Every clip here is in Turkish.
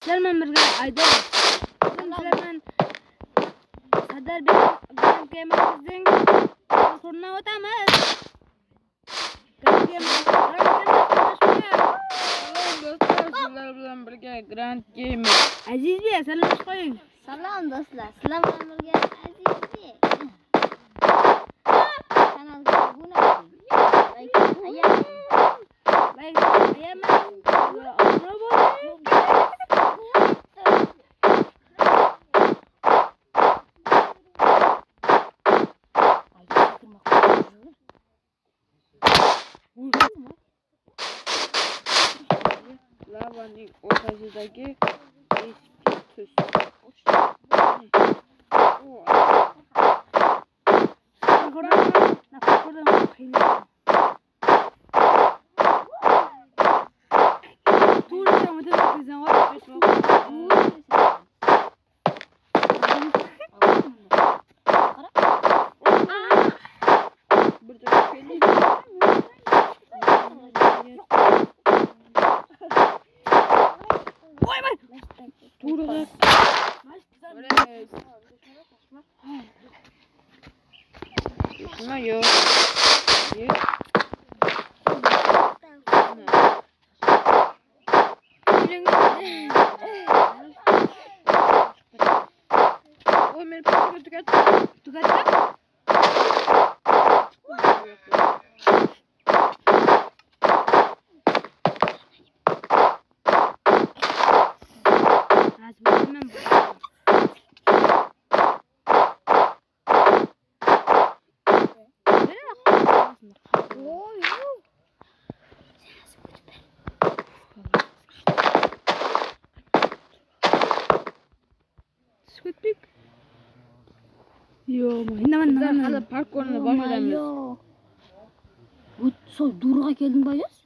Sizlerle birlikte Aydın. Sizlerle Sadar bir gemimizin kuruna otamız. Sizler bilen birlikte Grand Game. Aziz Bey, selam hoş geldin. Salam dostlar. Sizlar bilan birga Aziz kanalga obuna bo'ling. Lavanın ortasındaki eski tüs. Şuna yok. Oy beni parkurdan tüketti. Squidpig. Yo, Bizler hala parkuruna başlayalım. Bu sol durga keldin bayaz.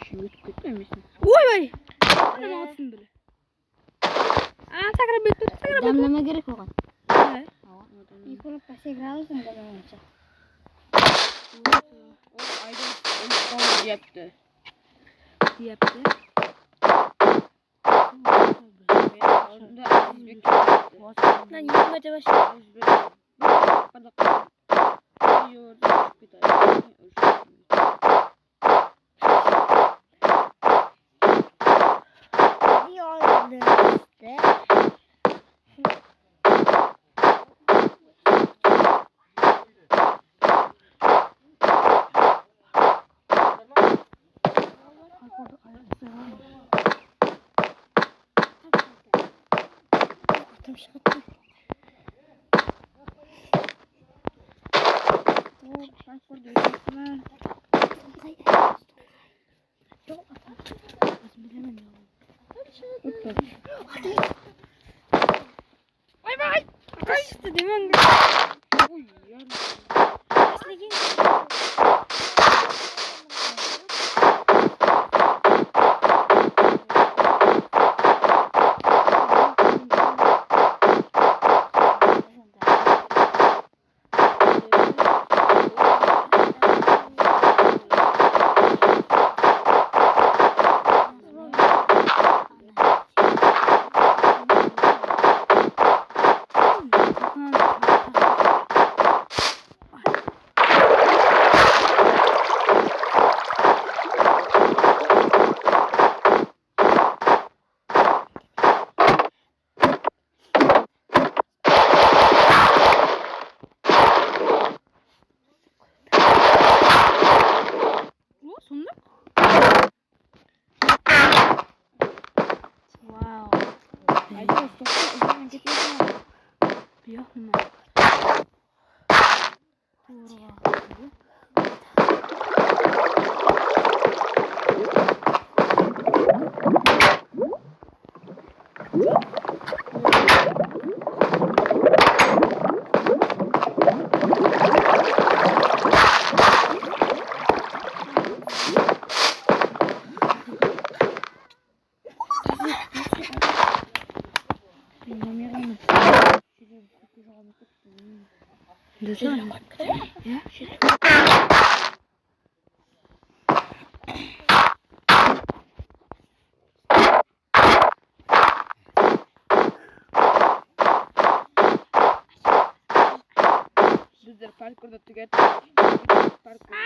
Şimdi gitmemişsin. Oy. Ne olsun böyle? Sakra bitti. Damlama gerek oğlan. Evet. Yukarı pası gralısın damlamayacak. O Aydın yaptı. Yaptı. Orada Aziz Bey yaptı. Lan yürümece başla. Aziz Bey. Yoğurdu bir tane. Vay. Kaçtı değil mi? Uy ya. Wow. Aydın sokakta gitmesin. Yok mu? Desene. Ya. bizler parkurda tükettik. Parkur.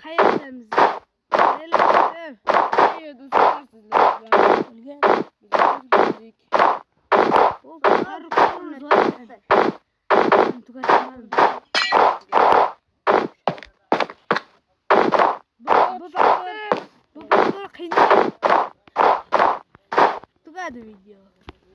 Hayallerimizi. İyi dostlar sizler. Bizler Bu parkur kıymetli. Tugadi video.